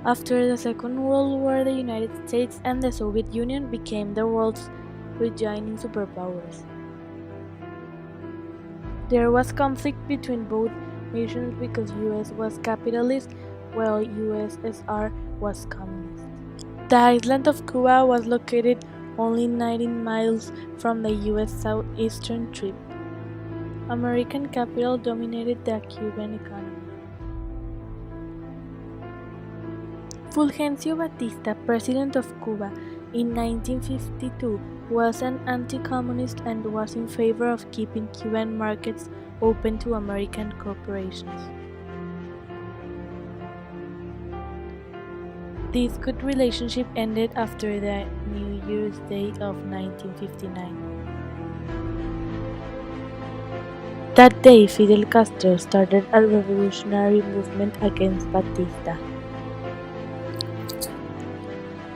After the Second World War, the United States and the Soviet Union became the world's reigning superpowers. There was conflict between both nations because US was capitalist while USSR was communist. The island of Cuba was located only 19 miles from the US southeastern tip. American capital dominated the Cuban economy. Fulgencio Batista, president of Cuba in 1952, was an anti-communist and was in favor of keeping Cuban markets open to American corporations. This good relationship ended after the New Year's Day of 1959. That day, Fidel Castro started a revolutionary movement against Batista.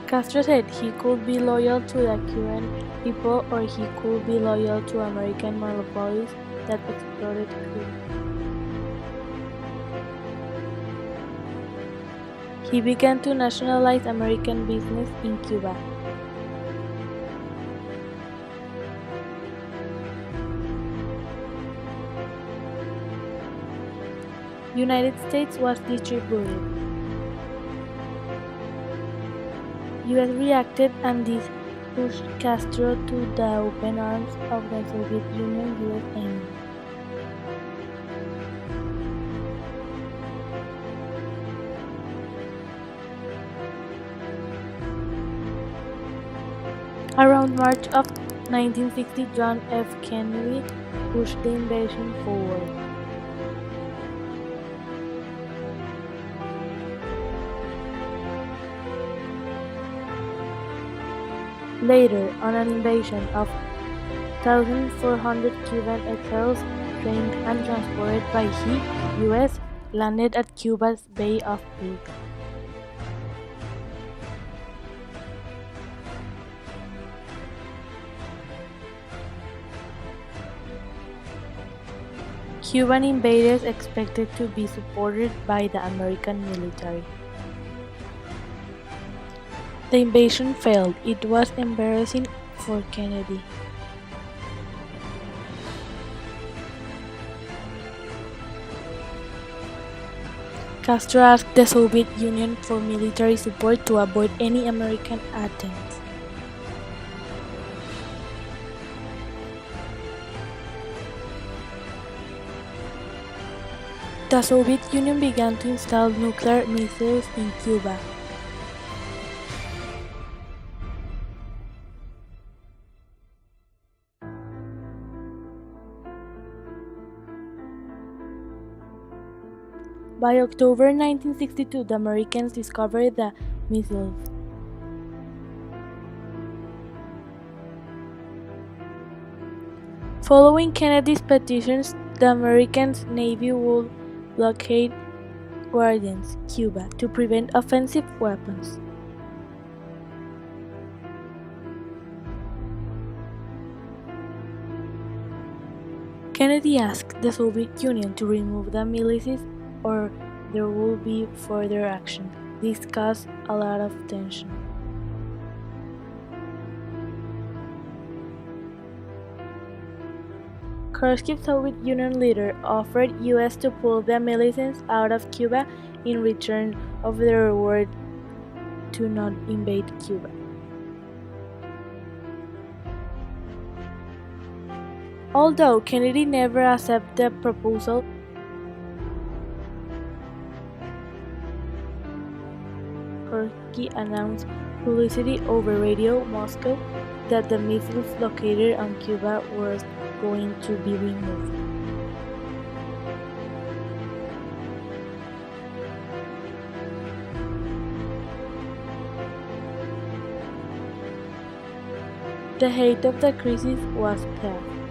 Castro said he could be loyal to the Cuban people or he could be loyal to American monopolies that exploited Cuba. He began to nationalize American business in Cuba. United States was distributed. US reacted and this pushed Castro to the open arms of the Soviet Union-US enemy. Around March of 1960, John F. Kennedy pushed the invasion forward. Later, on an invasion of 1,400 Cuban exiles trained and transported by U.S. landed at Cuba's Bay of Pigs. Cuban invaders expected to be supported by the American military. The invasion failed. It was embarrassing for Kennedy. Castro asked the Soviet Union for military support to avoid any American attempts. The Soviet Union began to install nuclear missiles in Cuba. By October 1962, the Americans discovered the missiles. Following Kennedy's petitions, the American Navy would blockade Guardians, Cuba, to prevent offensive weapons. Kennedy asked the Soviet Union to remove the militias or there will be further action. This caused a lot of tension. Khrushchev's Soviet Union leader offered U.S. to pull the militias out of Cuba in return of the reward to not invade Cuba. Although Kennedy never accepted the proposal, Khrushchev announced publicly over Radio Moscow that the missiles located on Cuba were going to be removed. The height of the crisis was past.